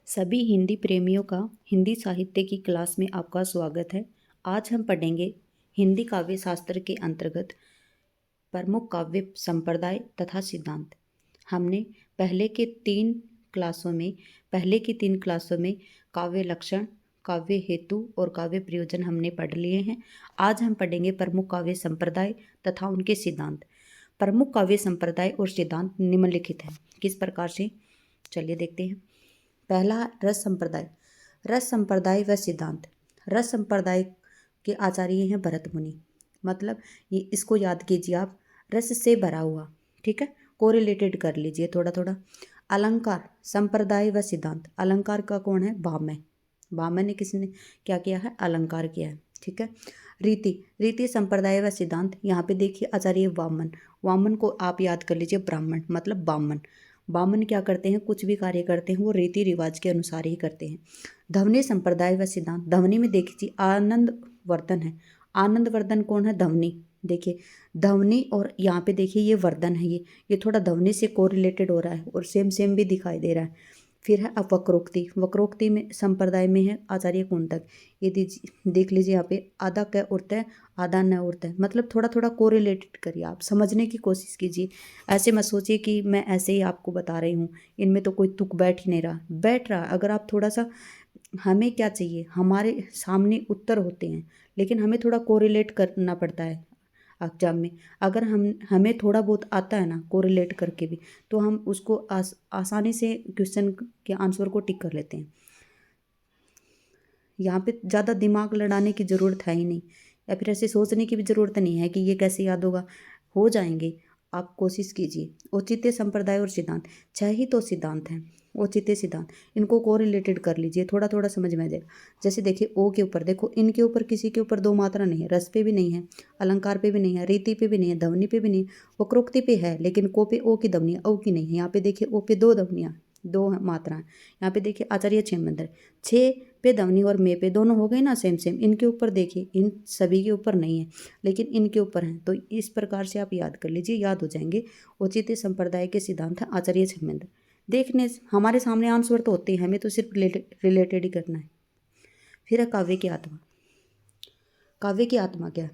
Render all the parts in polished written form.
सभी हिंदी प्रेमियों का हिंदी साहित्य की क्लास में आपका स्वागत है। आज हम पढ़ेंगे हिंदी काव्य शास्त्र के अंतर्गत प्रमुख काव्य संप्रदाय तथा सिद्धांत। हमने पहले की तीन क्लासों में काव्य लक्षण, काव्य हेतु और काव्य प्रयोजन हमने पढ़ लिए हैं। आज हम पढ़ेंगे प्रमुख काव्य संप्रदाय तथा उनके सिद्धांत। प्रमुख काव्य संप्रदाय और सिद्धांत निम्नलिखित हैं। किस प्रकार से, चलिए देखते हैं। पहला, रस संप्रदाय। रस संप्रदाय व सिद्धांत। रस संप्रदाय के आचार्य हैं भरत मुनि। मतलब ये इसको याद कीजिए आप, रस से भरा हुआ, ठीक है, कोरिलेटेड कर लीजिए थोड़ा थोड़ा। अलंकार संप्रदाय व सिद्धांत। अलंकार का कौन है? भामह। भामह ने किसने क्या किया है? अलंकार किया है, ठीक है। रीति संप्रदाय व सिद्धांत। यहाँ पे देखिए आचार्य वामन। वामन को आप याद कर लीजिए ब्राह्मण, मतलब बामन। बामन क्या करते हैं? कुछ भी कार्य करते हैं वो रीति रिवाज के अनुसार ही करते हैं। ध्वनि संप्रदाय व सिद्धांत। ध्वनि में देखिए आनंद वर्धन है। आनंद वर्धन कौन है? ध्वनि। देखिए ध्वनि और यहाँ पे देखिए ये वर्धन है, ये थोड़ा ध्वनि से कोरिलेटेड हो रहा है और सेम भी दिखाई दे रहा है। फिर है अब वक्रोक्ति। वक्रोक्ति में संप्रदाय में है आचार्य कुंतक। ये देख लीजिए यहाँ पे आधा क उड़ता है, आधा न उड़ता है। मतलब थोड़ा थोड़ा कोरिलेटेड करिए, आप समझने की कोशिश कीजिए। ऐसे मत सोचिए कि मैं ऐसे ही आपको बता रही हूँ, इनमें तो कोई तुक बैठ ही नहीं रहा। बैठ रहा अगर आप थोड़ा सा, हमें क्या चाहिए, हमारे सामने उत्तर होते हैं लेकिन हमें थोड़ा कोरिलेट करना पड़ता है एग्जाम में। अगर हमें थोड़ा बहुत आता है ना कोरिलेट करके भी, तो हम उसको आसानी से क्वेश्चन के आंसर को टिक कर लेते हैं। यहाँ पे ज़्यादा दिमाग लड़ाने की ज़रूरत है ही नहीं, या फिर ऐसे सोचने की भी ज़रूरत नहीं है कि ये कैसे याद होगा। हो जाएंगे, आप कोशिश कीजिए। औचित्य संप्रदाय और सिद्धांत। 6 ही तो सिद्धांत हैं। औचित्य सिद्धांत, इनको कोरिलेटेड कर लीजिए, थोड़ा थोड़ा समझ में आ जाएगा। जैसे देखिए ओ के ऊपर देखो, इनके ऊपर किसी के ऊपर दो मात्रा नहीं है, रस पे भी नहीं है, अलंकार पे भी नहीं है, रीति पे भी नहीं है, ध्वनि पे भी नहीं है, वक्रोक्ति पे है लेकिन को पे ओ की ध्वनि है, ओ की नहीं है। यहाँ पे देखिए ओ पे दो ध्वनियाँ, दो मात्राएं। यहाँ पे देखिए आचार्य छेमंदर, 6 पे ध्वनि और मे पे दोनों हो गए ना सेम। इनके ऊपर देखिए, इन सभी के ऊपर नहीं है लेकिन इनके ऊपर हैं, तो इस प्रकार से आप याद कर लीजिए, याद हो जाएंगे। औचित्य संप्रदाय के सिद्धांत है आचार्य छेमंदर। देखने हमारे सामने आंसर तो होते हैं, हमें तो सिर्फ रिलेटेड ही करना है। फिर है काव्य की आत्मा। काव्य की आत्मा क्या है?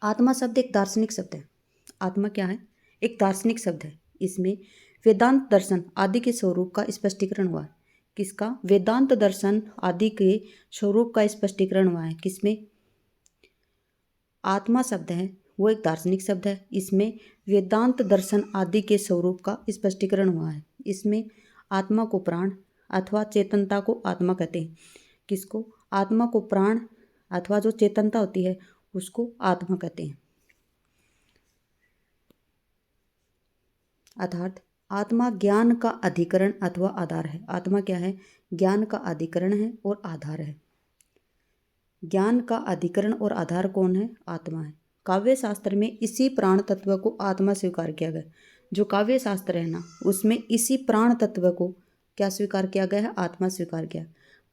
आत्मा शब्द एक दार्शनिक शब्द है। आत्मा क्या है? एक दार्शनिक शब्द है। इसमें वेदांत दर्शन आदि के स्वरूप का स्पष्टीकरण हुआ है। किसका? वेदांत दर्शन आदि के स्वरूप का स्पष्टीकरण हुआ है। किसमें? आत्मा शब्द है वो एक दार्शनिक शब्द है। इसमें वेदांत दर्शन आदि के स्वरूप का स्पष्टीकरण हुआ है। इसमें आत्मा को प्राण अथवा चेतनता को आत्मा कहते हैं। किसको? आत्मा को प्राण अथवा जो चेतनता होती है उसको आत्मा कहते हैं। अर्थात आत्मा ज्ञान का अधिकरण अथवा आधार है। आत्मा क्या है? ज्ञान का अधिकरण है और आधार है। ज्ञान का अधिकरण और आधार कौन है? आत्मा है। काव्य शास्त्र में इसी प्राण तत्व को आत्मा स्वीकार किया गया। जो काव्य शास्त्र है ना, उसमें इसी प्राण तत्व को क्या स्वीकार किया गया है? आत्मा स्वीकार किया।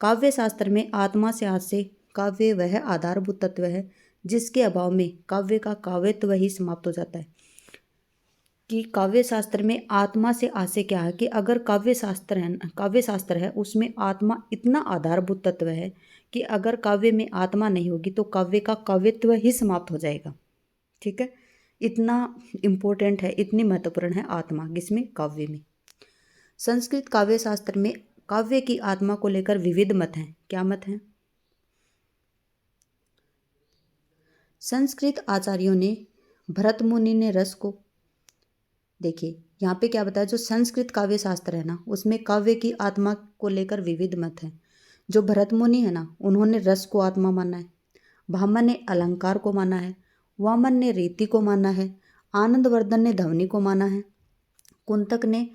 काव्य शास्त्र में आत्मा से हाथ से काव्य वह आधारभूत तत्व है जिसके अभाव में काव्य का काव्यत्व ही समाप्त हो जाता है। कि काव्य शास्त्र में आत्मा से आशय क्या है कि अगर काव्य शास्त्र है उसमें आत्मा इतना आधारभूत तत्व है कि अगर काव्य में आत्मा नहीं होगी तो काव्य का काव्यत्व ही समाप्त हो जाएगा। ठीक है, इतना इम्पोर्टेंट है, इतनी महत्वपूर्ण है आत्मा किसमें? काव्य में। संस्कृत काव्य शास्त्र में काव्य की आत्मा को लेकर विविध मत हैं। क्या मत हैं? संस्कृत आचार्यों ने, भरत मुनि ने रस को, देखिए यहाँ पे क्या बताया, जो संस्कृत काव्य शास्त्र है ना उसमें काव्य की आत्मा को लेकर विविध मत है। जो भरत मुनि है ना उन्होंने रस को आत्मा माना है, भामन ने अलंकार को माना है, वामन ने रीति को माना है, आनंदवर्धन ने ध्वनि को माना है, कुंतक ने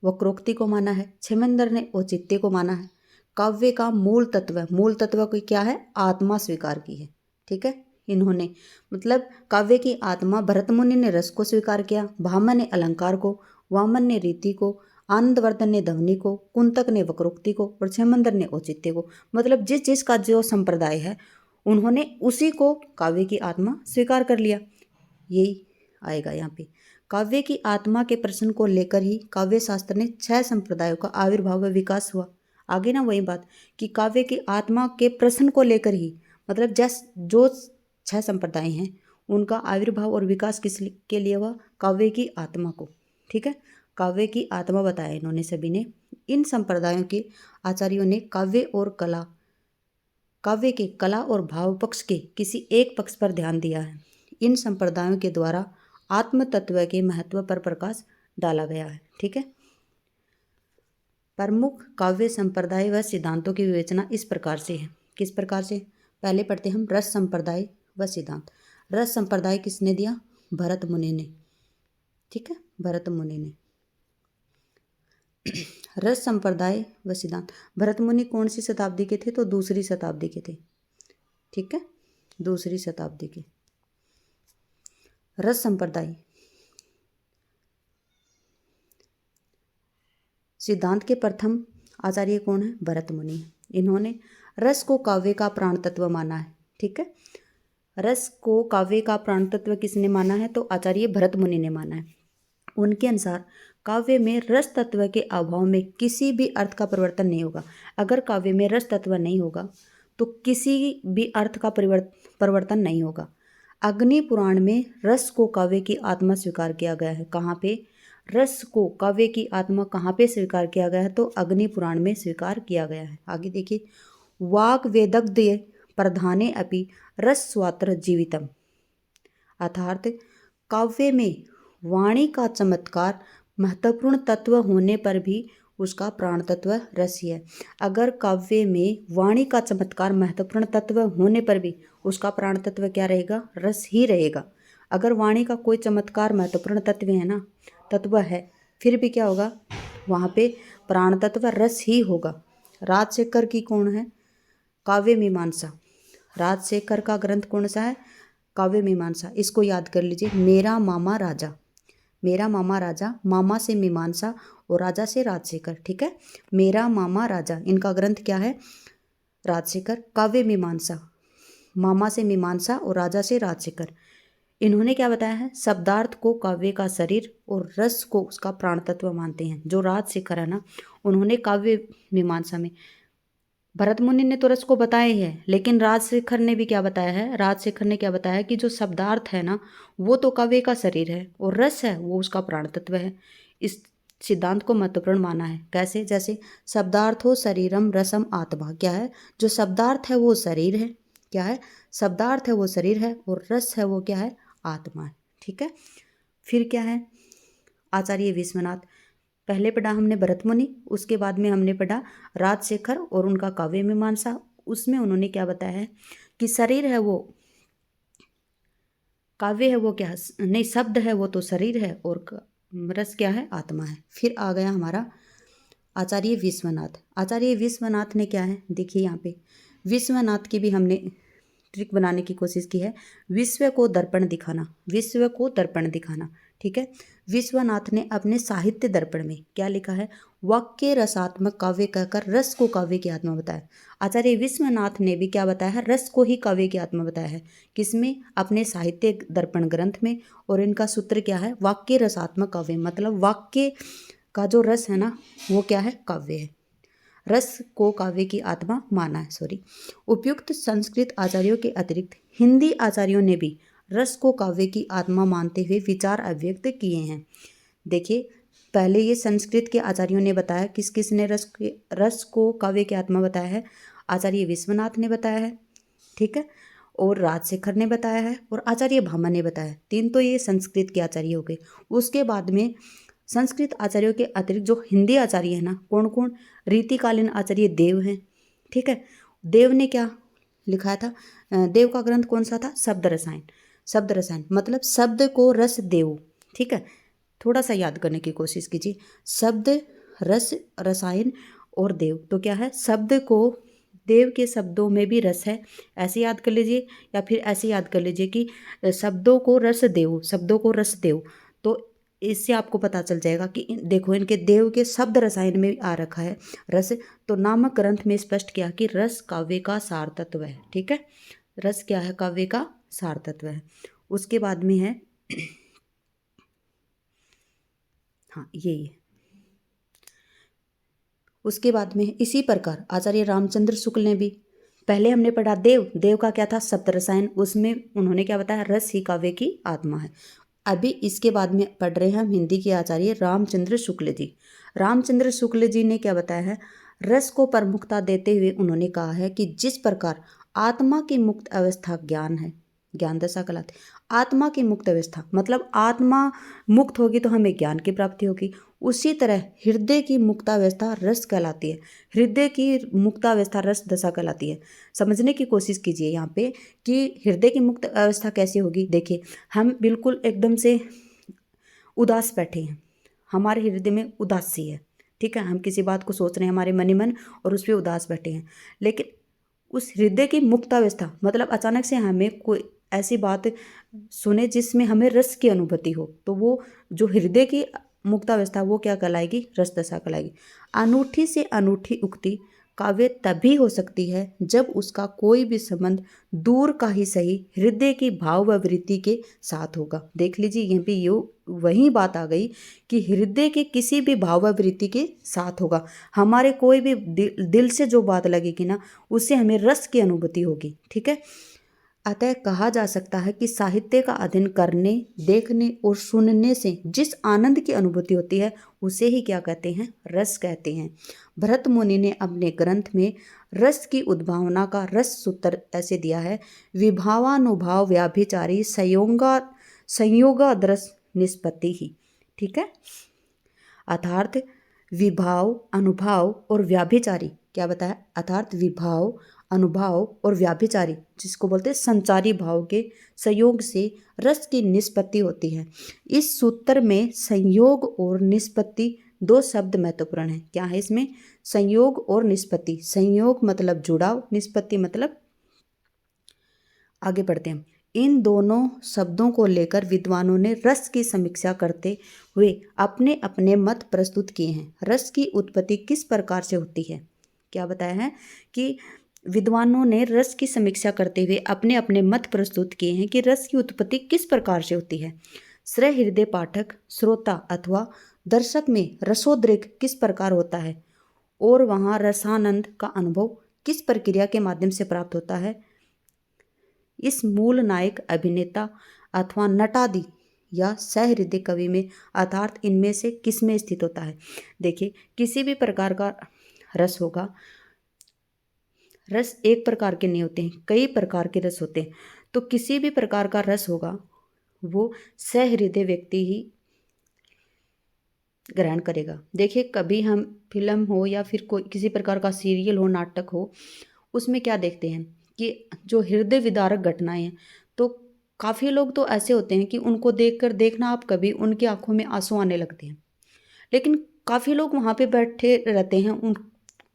वक्रोक्ति को माना है, क्षेमेंद्र ने औचित्य को माना है। काव्य का मूल तत्व को क्या है? आत्मा स्वीकार की है। ठीक है, इन्होंने, मतलब काव्य की आत्मा भरत मुनि ने रस को स्वीकार किया, भामन ने अलंकार को, वामन ने रीति को, आनंदवर्धन ने ध्वनि को, कुंतक ने वक्रोक्ति को और क्षेमेंद्र ने औचित्य को। मतलब जिस जिस का जो संप्रदाय है उन्होंने उसी को काव्य की आत्मा स्वीकार कर लिया। यही आएगा यहाँ पे। काव्य की आत्मा के प्रश्न को लेकर ही काव्य शास्त्र ने 6 संप्रदायों का आविर्भाव व विकास हुआ। आगे ना वही बात कि काव्य की आत्मा के प्रश्न को लेकर ही, मतलब जो 6 संप्रदाय हैं उनका आविर्भाव और विकास के लिए हुआ, काव्य की आत्मा को, ठीक है, काव्य की आत्मा बताया इन्होंने सभी ने। इन संप्रदायों के आचार्यों ने काव्य के कला और भाव पक्ष के किसी एक पक्ष पर ध्यान दिया है। इन संप्रदायों के द्वारा आत्म तत्व के महत्व पर प्रकाश डाला गया है, ठीक है। प्रमुख काव्य संप्रदाय व सिद्धांतों की विवेचना इस प्रकार से है। किस प्रकार से? पहले पढ़ते हम रस संप्रदाय व सिद्धांत। रस संप्रदाय किसने दिया? भरत मुनि ने, ठीक है, भरत मुनि ने। रस संप्रदाय व सिद्धांत, भरत मुनि कौन सी शताब्दी के थे? तो दूसरी शताब्दी के थे, ठीक है, दूसरी शताब्दी के। रस संप्रदाय सिद्धांत के प्रथम आचार्य कौन है? भरत मुनि। इन्होंने रस को काव्य का प्राण तत्व माना है, ठीक है। रस को काव्य का प्राण तत्व किसने माना है? तो आचार्य भरत मुनि ने माना है। उनके अनुसार काव्य में रस तत्व के अभाव में किसी भी अर्थ का परिवर्तन नहीं होगा। अगर काव्य में रस तत्व नहीं होगा तो किसी भी अर्थ का परिवर्तन नहीं होगा। अग्नि पुराण में रस को काव्य की आत्मा स्वीकार किया गया है। कहाँ पे? रस को काव्य की आत्मा कहाँ पे स्वीकार किया गया है? तो अग्नि पुराण में स्वीकार किया गया है। आगे देखिए, वाग वेदग्ध प्रधाने अपि रस स्वात्र जीवितम, अर्थात काव्य में वाणी का चमत्कार महत्वपूर्ण तत्व होने पर भी उसका प्राण तत्व रस ही है। अगर काव्य में वाणी का चमत्कार महत्वपूर्ण तत्व होने पर भी उसका प्राण तत्व क्या रहेगा? रस ही रहेगा। अगर वाणी का कोई चमत्कार महत्वपूर्ण तत्व है, फिर भी क्या होगा? वहाँ पे प्राण तत्व रस ही होगा। राजशेखर की कौन है? काव्य मीमांसा। राजशेखर का ग्रंथ कौन सा है? काव्य मीमांसा। इसको याद कर लीजिए, मेरा मामा राजा, मेरा मामा राजा, मामा से मीमांसा और राजा से राजशेखर, ठीक है। मेरा मामा राजा, इनका ग्रंथ क्या है? राजशेखर। काव्य मीमांसा, मामा से मीमांसा और राजा से राजशेखर। इन्होंने क्या बताया है? शब्दार्थ को काव्य का शरीर और रस को उसका प्राण तत्व मानते हैं। जो राजशेखर है ना, उन्होंने काव्य मीमांसा में, भरत मुनि ने तो रस को बताया ही है, लेकिन राजशेखर ने भी क्या बताया है? राजशेखर ने क्या बताया कि जो शब्दार्थ है ना, वो तो काव्य का शरीर है और रस है वो उसका प्राण तत्व है। इस सिद्धांत को महत्वपूर्ण माना है। कैसे? जैसे शब्दार्थो शरीरम रसम आत्मा, क्या है? जो शब्दार्थ है वो शरीर है, क्या है? शब्दार्थ है वो शरीर है और रस है वो क्या है? आत्मा है, ठीक है। फिर क्या है? आचार्य विश्वनाथ। पहले पढ़ा हमने भरत मुनि, उसके बाद में हमने पढ़ा राजशेखर और उनका काव्य मीमांसा। उसमें उन्होंने क्या बताया है कि शरीर है वो काव्य है, वो क्या नहीं, शब्द है वो तो शरीर है और रस क्या है? आत्मा है। फिर आ गया हमारा आचार्य विश्वनाथ। आचार्य विश्वनाथ ने क्या है? देखिए यहाँ पे विश्वनाथ की भी हमने ट्रिक बनाने की कोशिश की है। विश्व को दर्पण दिखाना, विश्व को दर्पण दिखाना, ठीक है। विश्वनाथ ने अपने साहित्य दर्पण में क्या लिखा है? वाक्य रसात्मक काव्य कहकर रस को काव्य की आत्मा बताया। आचार्य विश्वनाथ ने भी क्या बताया है? रस को ही काव्य की आत्मा बताया है। किसमें? अपने साहित्य दर्पण ग्रंथ में। और इनका सूत्र क्या है? वाक्य रसात्मक काव्य, मतलब वाक्य का जो रस है ना, वो क्या है? काव्य है। रस को काव्य की आत्मा माना है, उपयुक्त संस्कृत आचार्यों के अतिरिक्त हिंदी आचार्यों ने भी रस को काव्य की आत्मा मानते हुए विचार अभिव्यक्त किए हैं। देखिए, पहले ये संस्कृत के आचार्यों ने बताया, किस किस ने रस को काव्य की आत्मा बताया है? आचार्य विश्वनाथ ने बताया है, ठीक है, और राजशेखर ने बताया है और आचार्य भामा ने बताया है। 3 तो ये संस्कृत के आचार्य हो गए। उसके बाद में संस्कृत आचार्यों के अतिरिक्त जो हिंदी आचार्य है ना, कौन कौन? रीतिकालीन आचार्य देव हैं, ठीक है। देव ने क्या लिखा था? देव का ग्रंथ कौन सा था? शब्द रसायन। शब्द रसायन मतलब शब्द को रस देव, ठीक है। थोड़ा सा याद करने की कोशिश कीजिए, शब्द, रस, रसायन और देव, तो क्या है? शब्द को, देव के शब्दों में भी रस है, ऐसे याद कर लीजिए, या फिर ऐसे याद कर लीजिए कि शब्दों को रस देव, शब्दों को रस देव। तो इससे आपको पता चल जाएगा कि देखो, इनके देव के शब्द रसायन में आ रखा है रस। तो नामक ग्रंथ में स्पष्ट किया कि रस काव्य का सार तत्व है, ठीक है। रस क्या है? काव्य का सार तत्व है। उसके बाद में है हाँ, यही है। उसके बाद में इसी प्रकार आचार्य रामचंद्र शुक्ल ने भी, पहले हमने पढ़ा देव, देव का क्या था, सप्त रसायन, उसमें उन्होंने क्या बताया, रस ही काव्य की आत्मा है। अभी इसके बाद में पढ़ रहे हैं हम हिंदी के आचार्य रामचंद्र शुक्ल जी। रामचंद्र शुक्ल जी ने क्या बताया है, रस को प्रमुखता देते हुए उन्होंने कहा है कि जिस प्रकार आत्मा की मुक्त अवस्था ज्ञान है, ज्ञान दशा कहलाती, आत्मा की मुक्त अवस्था मतलब आत्मा मुक्त होगी तो हमें ज्ञान की प्राप्ति होगी, उसी तरह हृदय की मुक्तावस्था रस कहलाती है, हृदय की मुक्तावस्था रस दशा कहलाती है। समझने की कोशिश कीजिए यहाँ पे कि हृदय की मुक्त अवस्था कैसे होगी। देखिए, हम बिल्कुल एकदम से उदास बैठे हैं, हमारे हृदय में उदासी है, ठीक है, हम किसी बात को सोच रहे हैं हमारे मन ही मन और उस पर उदास बैठे हैं, लेकिन उस हृदय की मुक्तावस्था मतलब अचानक से हमें कोई ऐसी बात सुने जिसमें हमें रस की अनुभूति हो, तो वो जो हृदय की मुक्तावस्था वो क्या कहलाएगी, रस दशा कहलाएगी। अनूठी से अनूठी उक्ति काव्य तभी हो सकती है जब उसका कोई भी संबंध दूर का ही सही हृदय की भाव व वृत्ति के साथ होगा। देख लीजिए यहाँ पे यो वही बात आ गई कि हृदय के किसी भी भाव व वृत्ति के साथ होगा। हमारे कोई भी दिल से जो बात लगेगी ना, उससे हमें रस की अनुभूति होगी, ठीक है। अतः कहा जा सकता है कि साहित्य का अध्ययन करने, देखने और सुनने से जिस आनंद की अनुभूति होती है उसे ही क्या कहते हैं, रस कहते हैं। भरत मुनि ने अपने ग्रंथ में रस की उद्भावना का रस सूत्र ऐसे दिया है, विभावानुभाव व्याभिचारी संयोगादरस निष्पत्ति ही, ठीक है। अर्थात विभाव, अनुभाव और व्याभिचारी, क्या बताया, अर्थात विभाव, अनुभाव और व्याभिचारी जिसको बोलते हैं संचारी भाव के संयोग से रस की निष्पत्ति होती है। इस सूत्र में संयोग और निष्पत्ति दो शब्द महत्वपूर्ण हैं। क्या है इसमें, संयोग और निष्पत्ति। संयोग मतलब जुड़ाव, निष्पत्ति मतलब, आगे बढ़ते हैं। इन दोनों शब्दों को लेकर विद्वानों ने रस की समीक्षा करते हुए अपने अपने मत प्रस्तुत किए हैं। रस की उत्पत्ति किस प्रकार से होती है, क्या बताया है कि विद्वानों ने रस की समीक्षा करते हुए अपने अपने मत प्रस्तुत किए हैं कि रस की उत्पत्ति किस प्रकार से होती है। सहृदय पाठक, श्रोता अथवा दर्शक में रसोद्रेक किस प्रकार होता है और वहाँ रसानंद का अनुभव किस प्रक्रिया के माध्यम से प्राप्त होता है, इस मूल नायक, अभिनेता अथवा नटादि या सहृदय कवि में अर्थात इनमें से किस में स्थित होता है। देखिए, किसी भी प्रकार का रस होगा, रस एक प्रकार के नहीं होते हैं, कई प्रकार के रस होते हैं, तो किसी भी प्रकार का रस होगा वो सहृदय व्यक्ति ही ग्रहण करेगा। देखिए, कभी हम फिल्म हो या फिर कोई किसी प्रकार का सीरियल हो, नाटक हो, उसमें क्या देखते हैं कि जो हृदय विदारक घटनाएं हैं, तो काफ़ी लोग तो ऐसे होते हैं कि उनको देखना आप कभी उनकी आंखों में आंसू आने लगते हैं, लेकिन काफ़ी लोग वहाँ पे बैठे रहते हैं,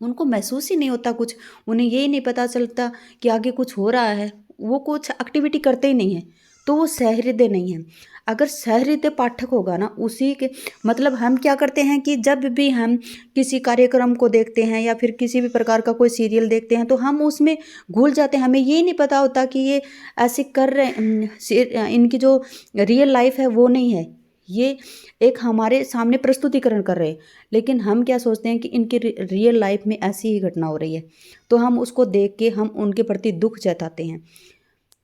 उनको महसूस ही नहीं होता कुछ, उन्हें यही नहीं पता चलता कि आगे कुछ हो रहा है, वो कुछ एक्टिविटी करते ही नहीं है, तो वो सहृदय नहीं है। अगर सहृदय पाठक होगा ना, उसी के मतलब हम क्या करते हैं कि जब भी हम किसी कार्यक्रम को देखते हैं या फिर किसी भी प्रकार का कोई सीरियल देखते हैं तो हम उसमें घुल जाते हैं, हमें ये नहीं पता होता कि ये ऐसे कर रहे हैं, इनकी जो रियल लाइफ है वो नहीं है, ये एक हमारे सामने प्रस्तुतिकरण कर रहे हैं, लेकिन हम क्या सोचते हैं कि इनकी रियल लाइफ में ऐसी ही घटना हो रही है, तो हम उसको देख के हम उनके प्रति दुख जताते हैं।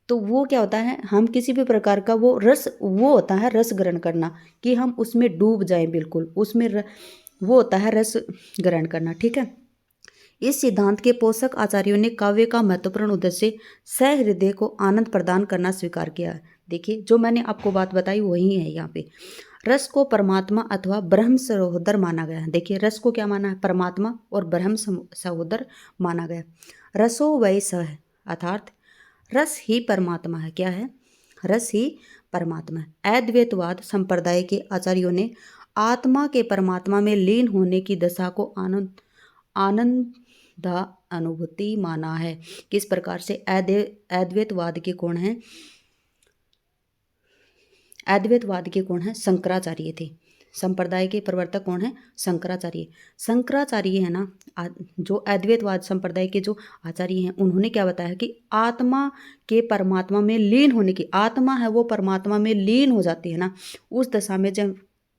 तो वो क्या होता है, हम किसी भी प्रकार का वो रस, वो होता है रस ग्रहण करना, कि हम उसमें डूब जाएं, बिल्कुल उसमें वो होता है रस ग्रहण करना, ठीक है। इस सिद्धांत के पोषक आचार्यों ने काव्य का महत्वपूर्ण उद्देश्य सहृदय को आनंद प्रदान करना स्वीकार किया है। देखिए, जो मैंने आपको बात बताई वही है यहाँ पे। रस को परमात्मा अथवा ब्रह्म सहोदर माना गया है। देखिए, रस को क्या माना है, परमात्मा और ब्रह्म सहोदर माना गया। रसो वै स है, अर्थात रस ही परमात्मा है। क्या है, रस ही परमात्मा है। अद्वैतवाद संप्रदाय के आचार्यों ने आत्मा के परमात्मा में लीन होने की दशा को आनंद अनुभूति माना है। किस प्रकार से, अद्वैतवाद के कौन है, अद्वैतवाद के कौन है, शंकराचार्य थे। संप्रदाय के प्रवर्तक कौन है, शंकराचार्य। शंकराचार्य है ना, जो अद्वैतवाद संप्रदाय के जो आचार्य हैं, उन्होंने क्या बताया कि आत्मा के परमात्मा में लीन होने की, आत्मा है वो परमात्मा में लीन हो जाती है ना, उस दशा में जब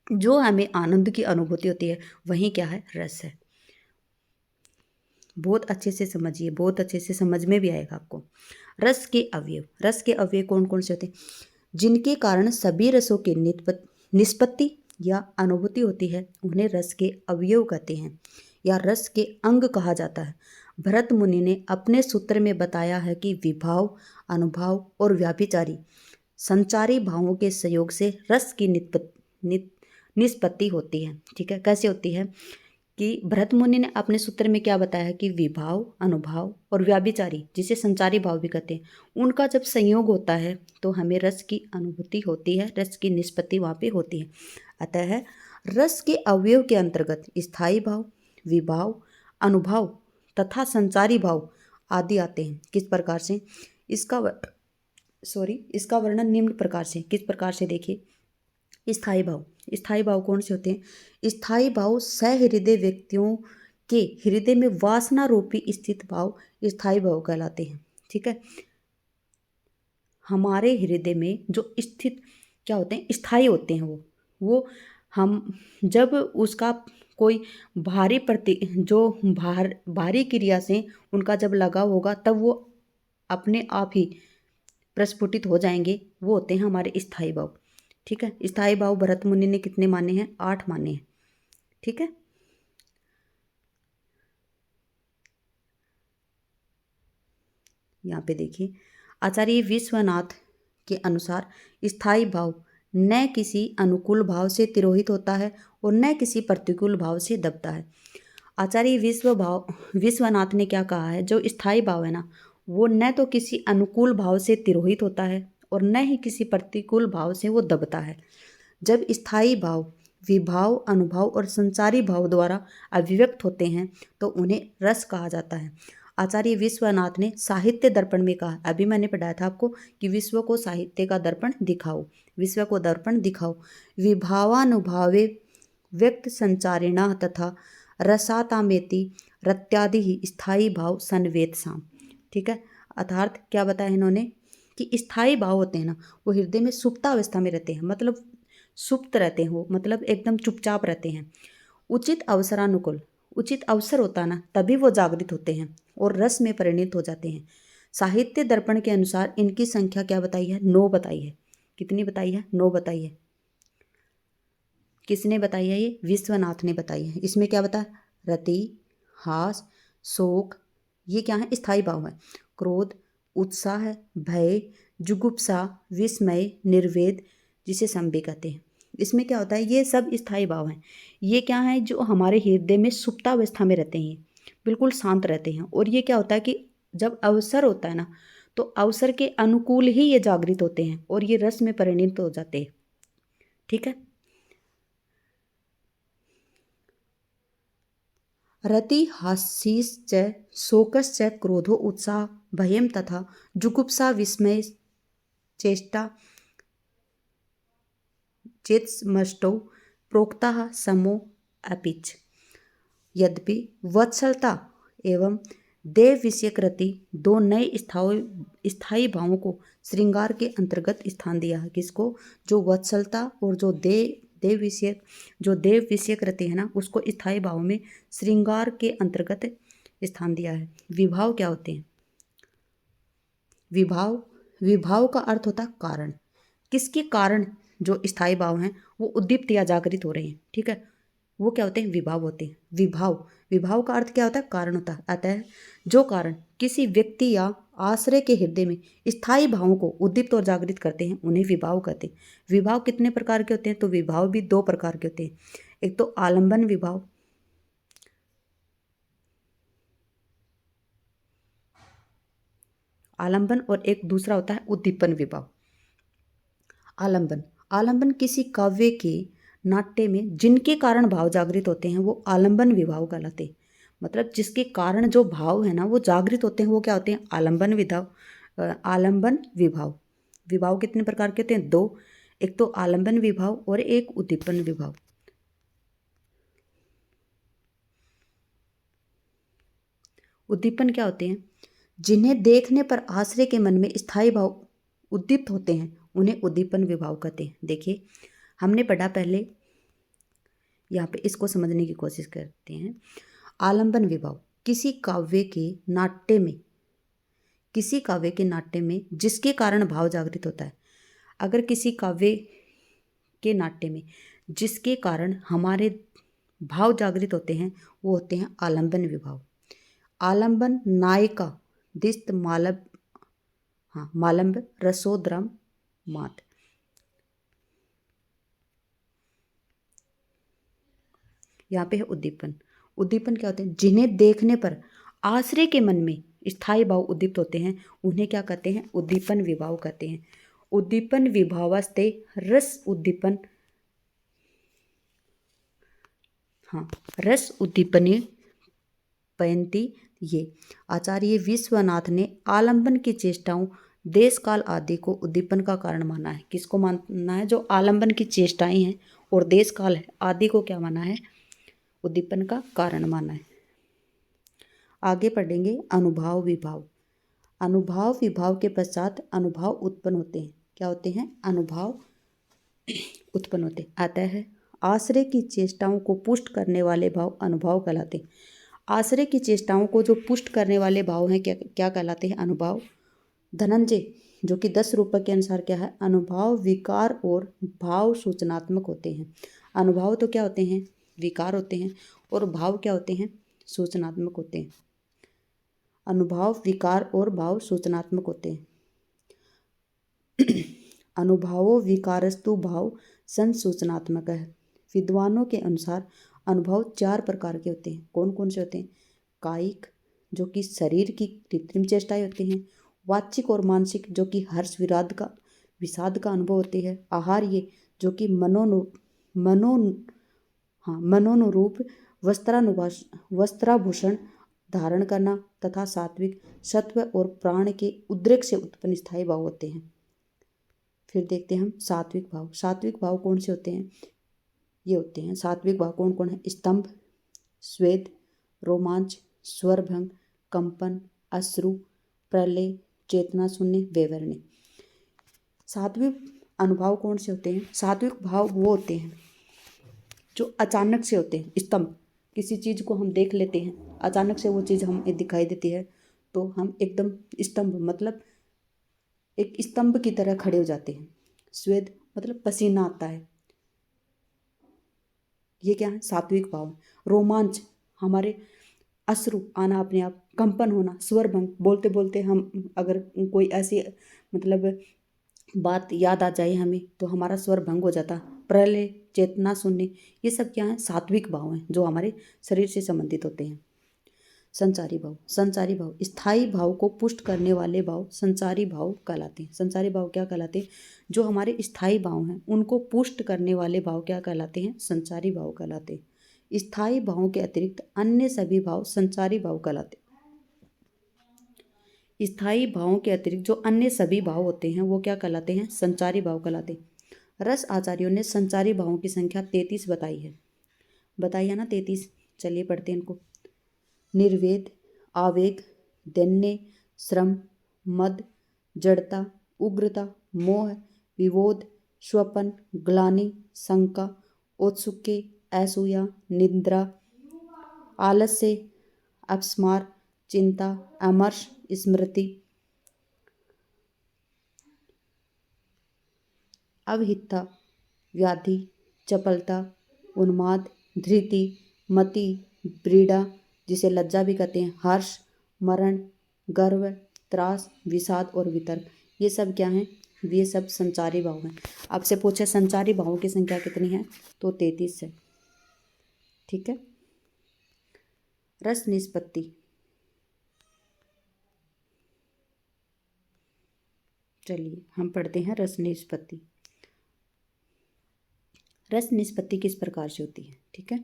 जो हमें आनंद की अनुभूति होती है वही क्या है, रस है। बहुत अच्छे से समझिए, बहुत अच्छे से समझ में भी आएगा आपको। रस के अवयव, रस के अवयव कौन कौन से होते हैं? जिनके कारण सभी रसों की निष्पत्ति या अनुभूति होती है उन्हें रस के अवयव कहते हैं या रस के अंग कहा जाता है। भरत मुनि ने अपने सूत्र में बताया है कि विभाव, अनुभाव और व्याभिचारी संचारी भावों के सहयोग से रस की निष्पत्ति होती है। ठीक है, कैसे होती है कि भरत मुनि ने अपने सूत्र में क्या बताया है कि विभाव, अनुभाव और व्याभिचारी, जिसे संचारी भाव भी कहते हैं, उनका जब संयोग होता है तो हमें रस की अनुभूति होती है, रस की निष्पत्ति वहाँ पे होती है। अतः रस के अवयव के अंतर्गत स्थायी भाव, विभाव, अनुभाव तथा संचारी भाव आदि आते हैं। किस प्रकार से? इसका वर्णन निम्न प्रकार से। किस प्रकार से? देखिए, स्थायी भाव, स्थायी भाव कौन से होते हैं? स्थायी भाव सहृदय व्यक्तियों के हृदय में वासना रूपी स्थित भाव स्थायी भाव कहलाते हैं। ठीक है, हमारे हृदय में जो स्थित क्या होते हैं? स्थायी होते हैं वो हम जब उसका कोई भारी क्रिया से उनका जब लगाव होगा तब वो अपने आप ही प्रस्फुटित हो जाएंगे, वो होते हैं हमारे स्थायी भाव। ठीक है, स्थायी भाव भरत मुनि ने कितने माने हैं? 8 माने हैं। ठीक है, यहाँ पे देखिए, आचार्य विश्वनाथ के अनुसार स्थायी भाव न किसी अनुकूल भाव से तिरोहित होता है और न किसी प्रतिकूल भाव से दबता है। आचार्य विश्वनाथ ने क्या कहा है? जो स्थायी भाव है ना, वो न तो किसी अनुकूल भाव से तिरोहित होता है और न ही किसी प्रतिकूल भाव से वो दबता है। जब स्थायी भाव विभाव, अनुभव और संचारी भाव द्वारा अभिव्यक्त होते हैं तो उन्हें रस कहा जाता है। आचार्य विश्वनाथ ने साहित्य दर्पण में कहा, अभी मैंने पढ़ाया था आपको कि विश्व को साहित्य का दर्पण दिखाओ, विश्व को दर्पण दिखाओ। विभावानुभावे व्यक्त संचारिणा तथा रसातामेति रत्यादि ही स्थायी भाव संवेदसाम। ठीक है, अर्थात क्या बताया इन्होंने कि स्थायी भाव होते हैं ना, वो हृदय में सुप्तावस्था में रहते हैं, मतलब सुप्त रहते हैं वो, मतलब एकदम चुपचाप रहते हैं। उचित अवसरानुकूल, उचित अवसर होता है ना, तभी वो जागृत होते हैं और रस में परिणत हो जाते हैं। साहित्य दर्पण के अनुसार इनकी संख्या क्या बताई है? 9 बताई है। कितनी बताई है? 9 बताई है। किसने बताई है? ये विश्वनाथ ने बताई है। इसमें क्या बताया? रति, हास, शोक, ये क्या है? स्थायी भाव है। क्रोध, उत्साह, भय, जुगुप्सा, विस्मय, निर्वेद, जिसे संवेग कहते हैं। इसमें क्या होता है? ये सब स्थायी भाव हैं। ये क्या है? जो हमारे हृदय में सुप्तावस्था में रहते हैं, बिल्कुल शांत रहते हैं। और ये क्या होता है कि जब अवसर होता है ना, तो अवसर के अनुकूल ही ये जागृत होते हैं और ये रस में परिणत हो जाते हैं। ठीक है, रति हास्यश्च शोकश्च क्रोधो उत्साह भयम तथा जुगुप्सा विस्मय चेष्टा चेत्समष्टौ प्रोक्ताः समो अपिच। यद्यपि वत्सलता एवं देव विषयक रति दो नए स्थायी भावों को श्रृंगार के अंतर्गत स्थान दिया है। किसको? जो वत्सलता और जो देव विषयक रति है ना, उसको स्थायी भाव में श्रृंगार के अंतर्गत स्थान दिया है। विभाव क्या होते हैं? विभाव का अर्थ होता है कारण। किसके कारण जो स्थायी भाव हैं वो उद्दीप्त या जागृत हो रहे हैं। ठीक है, वो क्या होते हैं? विभाव होते हैं। विभाव का अर्थ क्या होता है? कारण होता है। अतः जो कारण किसी व्यक्ति या आश्रय के हृदय में स्थायी भावों को उद्दीप्त और जागृत करते हैं उन्हें विभाव कहते हैं। विभाव कितने प्रकार के होते हैं? तो विभाव भी 2 प्रकार के होते हैं। एक तो आलंबन विभाव, आलंबन, और एक दूसरा होता है उद्दीपन विभाव। आलंबन किसी काव्य के नाट्य में जिनके कारण भाव जागृत होते हैं वो आलंबन विभाव कहलाते हैं। मतलब जिसके कारण जो भाव है ना वो जागृत होते हैं वो क्या होते हैं? आलंबन विभाव। विभाव कितने प्रकार के होते हैं? 2। एक तो आलंबन विभाव और एक उद्दीपन विभाव। उद्दीपन क्या होते हैं? जिन्हें देखने पर आश्रय के मन में स्थायी भाव उद्दीप्त होते हैं उन्हें उद्दीपन विभाव कहते हैं। देखिए, हमने पढ़ा पहले, यहाँ पे इसको समझने की कोशिश करते हैं। आलंबन विभाव, किसी काव्य के नाट्य में, किसी काव्य के नाट्य में जिसके कारण भाव जागृत होता है। अगर किसी काव्य के नाट्य में जिसके कारण हमारे भाव जागृत होते हैं वो होते हैं आलंबन विभाव। आलंबन नायिका दिस्त मालब, हाँ मालंब रसोद्रम मात। यहाँ पे है उद्दीपन। उद्दीपन क्या होते हैं? जिन्हें देखने पर आश्रय के मन में स्थायी भाव उद्दीप्त होते हैं उन्हें क्या कहते हैं? उद्दीपन विभाव कहते हैं। उद्दीपन विभावास्ते रस उद्दीपन, हाँ रस उद्दीपने पयंती। ये आचार्य विश्वनाथ ने आलंबन की चेष्टाओं देश काल आदि को उद्दीपन का कारण माना है। किसको मानना है? जो आलंबन की चेष्टाएं हैं और देश काल है आदि को क्या माना है? उद्दीपन का कारण माना है। आगे पढ़ेंगे अनुभाव विभाव। अनुभाव विभाव के पश्चात अनुभाव उत्पन्न होते हैं। क्या होते हैं? अनुभाव उत्पन्न होते हैं। आता है आश्रय की चेष्टाओं को पुष्ट करने वाले भाव अनुभाव कहलाते हैं। आश्रय की चेष्टाओं को जो पुष्ट करने वाले भाव हैं क्या कहलाते हैं? अनुभाव। धनंजय जो कि 10 रूपक के अनुसार क्या है? अनुभाव विकार और भाव सूचनात्मक होते हैं। अनुभाव तो क्या होते हैं? विकार होते हैं। और भाव क्या होते हैं? सूचनात्मक होते हैं। अनुभाव विकार और भाव सूचनात्मक होते हैं। अनुभावो विकारस्तु भाव संसूचनात्मक है। विद्वानों के अनुसार अनुभव 4 प्रकार के होते हैं। कौन कौन से होते हैं? कायिक जो कि शरीर की कृत्रिम चेष्टाएं होती हैं। वाचिक और मानसिक जो कि हर्ष विषाद का अनुभव होते हैं। आहार्य जो कि मनोनुरूप वस्त्राभूषण धारण करना तथा सात्विक सत्व और प्राण के उद्रेक से उत्पन्न स्थायी भाव होते हैं। फिर देखते हैं हम सात्विक भाव। सात्विक भाव कौन से होते हैं? ये होते हैं सात्विक भाव कौन कौन है? स्तंभ, स्वेद, रोमांच, स्वरभंग, कंपन, अश्रु, प्रलय, चेतना शून्य, वैवरण्य। सात्विक अनुभाव कौन से होते हैं? सात्विक भाव वो होते हैं जो अचानक से होते हैं। स्तंभ, किसी चीज़ को हम देख लेते हैं, अचानक से वो चीज़ हमें दिखाई देती है तो हम एकदम स्तंभ मतलब एक स्तंभ की तरह खड़े हो जाते हैं। स्वेद मतलब पसीना आता है, ये क्या है? सात्विक भाव। रोमांच हमारे अश्रु आना अपने आप, कंपन होना, स्वरभंग बोलते बोलते हम अगर कोई ऐसी मतलब बात याद आ जाए हमें तो हमारा स्वर भंग हो जाता। प्रलय, चेतना शून्य, ये सब क्या है? सात्विक भाव हैं जो हमारे शरीर से संबंधित होते हैं। संचारी भाव। संचारी भाव स्थायी भाव को पुष्ट करने वाले भाव संचारी भाव कहलाते हैं। संचारी भाव क्या कहलाते हैं? जो हमारे स्थायी भाव हैं उनको पुष्ट करने वाले भाव क्या कहलाते हैं? संचारी भाव कहलाते हैं। स्थायी भावों के अतिरिक्त अन्य सभी भाव संचारी भाव कहलाते हैं। स्थायी भावों के अतिरिक्त जो अन्य सभी भाव होते हैं वो क्या कहलाते हैं? संचारी भाव कहलाते हैं। रस आचार्यों ने संचारी भावों की संख्या 33 बताई है। बताई है ना 33? चलिए पढ़ते हैं इनको। निर्वेद, आवेग, दैन्य, श्रम, मद, जड़ता, उग्रता, मोह, विबोध, स्वपन, ग्लानि, शंका, औत्सुक्य, असूया, निद्रा, आलस्य, अपस्मार, चिंता, अमर्ष, स्मृति, अवहितता, व्याधि, चपलता, उन्माद, धृति, मति, व्रीड़ा जिसे लज्जा भी कहते हैं, हर्ष, मरण, गर्व, त्रास, विषाद और वितर्क, ये सब क्या हैं? ये सब संचारी भाव हैं। आपसे पूछे संचारी भावों की संख्या कितनी है तो 33 है। ठीक है। रस निष्पत्ति। चलिए हम पढ़ते हैं रस निष्पत्ति। रस निष्पत्ति किस प्रकार से होती है? ठीक है।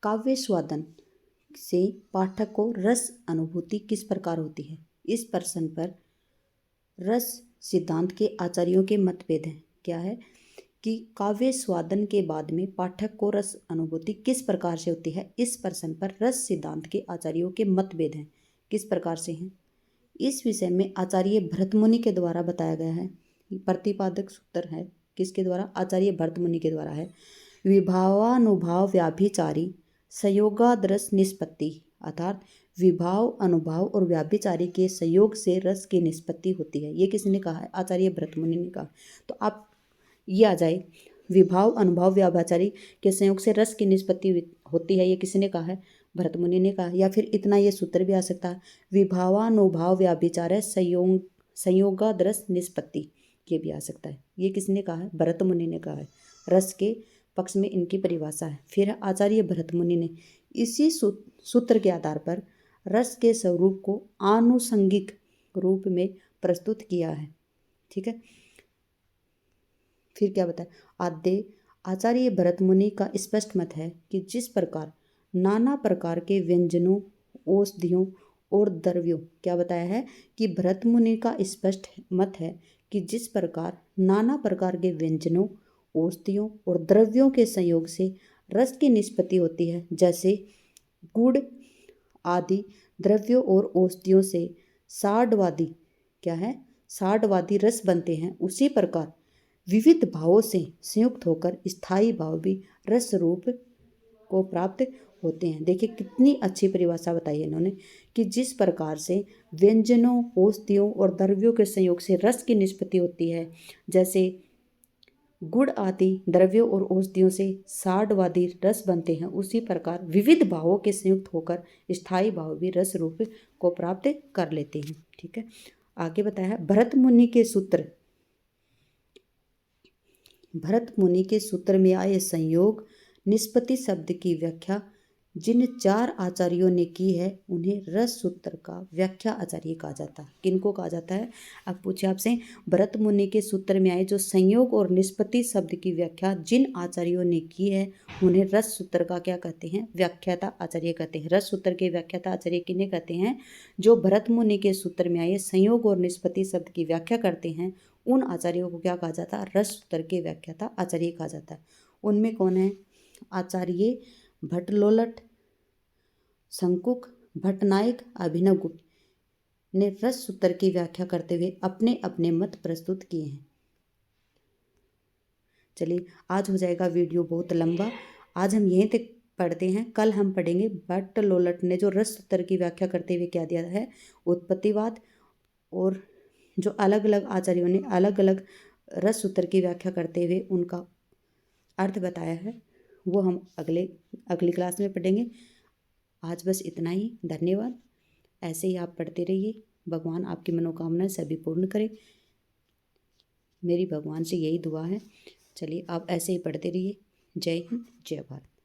काव्य स्वादन से पाठक को रस अनुभूति किस प्रकार होती है? इस प्रश्न पर रस सिद्धांत के आचार्यों के मतभेद हैं। क्या है कि काव्य स्वादन के बाद में पाठक को रस अनुभूति किस प्रकार से होती है? इस प्रश्न पर रस सिद्धांत के आचार्यों के मतभेद हैं। किस प्रकार से हैं? इस विषय में आचार्य भरतमुनि के द्वारा बताया गया है। प्रतिपादक सूत्र है किसके द्वारा? आचार्य भरतमुनि के द्वारा है। विभावानुभाव व्याभिचारी संयोगादरस निष्पत्ति, अर्थात विभाव, अनुभाव और व्याभिचारी के संयोग से रस की निष्पत्ति होती है। ये किसने कहा है? आचार्य भरत मुनि ने कहा। तो आप ये आ जाए, विभाव, अनुभाव, व्याभिचारी के संयोग से रस की निष्पत्ति होती है, ये किसने कहा है? भरत मुनि ने कहा। या फिर इतना ये सूत्र भी आ सकता है, विभावानुभाव व्याभिचार संयोगादरस निष्पत्ति, ये भी आ सकता है। ये किसने कहा है? भरत मुनि ने कहा है। रस के पक्ष में इनकी परिभाषा है। फिर आचार्य भरत मुनि ने इसी सूत्र के आधार पर रस के स्वरूप को आनुषंगिक रूप में प्रस्तुत किया है। ठीक है, फिर क्या बताया? आचार्य भरत मुनि का स्पष्ट मत है कि जिस प्रकार नाना प्रकार के व्यंजनों, औषधियों और द्रव्यों, क्या बताया है कि भरत मुनि का स्पष्ट मत है कि जिस प्रकार नाना प्रकार के व्यंजनों, औषधियों और द्रव्यों के संयोग से रस की निष्पत्ति होती है, जैसे गुड़ आदि द्रव्यों और औषधियों से साढ़वादी, क्या है? साढ़वादी रस बनते हैं, उसी प्रकार विविध भावों से संयुक्त होकर स्थायी भाव भी रस रूप को प्राप्त होते हैं। देखिए कितनी अच्छी परिभाषा बताई है इन्होंने कि जिस प्रकार से व्यंजनों, औषधियों और द्रव्यों के संयोग से रस की निष्पत्ति होती है, जैसे गुड़ आदि द्रव्यों और औषधियों से साढ़वादी रस बनते हैं, उसी प्रकार विविध भावों के संयुक्त होकर स्थायी भाव भी रस रूप को प्राप्त कर लेते हैं। ठीक है, आगे बताया है भरत मुनि के सूत्र में आए संयोग निष्पत्ति शब्द की व्याख्या जिन 4 आचार्यों ने की है, उन्हें रस सूत्र का व्याख्या आचार्य कहा जाता है। किनको कहा जाता है? अब पूछे आपसे, भरत मुनि के सूत्र में आए जो संयोग और निष्पत्ति शब्द की व्याख्या जिन आचार्यों ने की है, उन्हें रस सूत्र का क्या कहते हैं? व्याख्याता आचार्य कहते हैं। रस सूत्र के व्याख्याता आचार्य किन्हें कहते हैं? जो भरत मुनि के सूत्र में आए संयोग और निष्पत्ति शब्द की व्याख्या करते हैं, उन आचार्यों को क्या कहा जाता है? रस सूत्र के व्याख्याता आचार्य कहा जाता है। उनमें कौन है? आचार्य भट्टलोलट, शंकुक, भट्टनायक, अभिनवगुप्त ने रस सूत्र की व्याख्या करते हुए अपने अपने मत प्रस्तुत किए हैं। चलिए, आज हो जाएगा वीडियो बहुत लंबा, आज हम यहीं तक पढ़ते हैं। कल हम पढ़ेंगे भट्टलोलट ने जो रस सूत्र की व्याख्या करते हुए क्या दिया है? उत्पत्तिवाद, और जो अलग अलग आचार्यों ने अलग अलग रस सूत्र की व्याख्या करते हुए उनका अर्थ बताया है, वो हम अगली क्लास में पढ़ेंगे। आज बस इतना ही। धन्यवाद। ऐसे ही आप पढ़ते रहिए। भगवान आपकी मनोकामनाएं सभी पूर्ण करे, मेरी भगवान से यही दुआ है। चलिए, आप ऐसे ही पढ़ते रहिए। जय हिंद, जय भारत।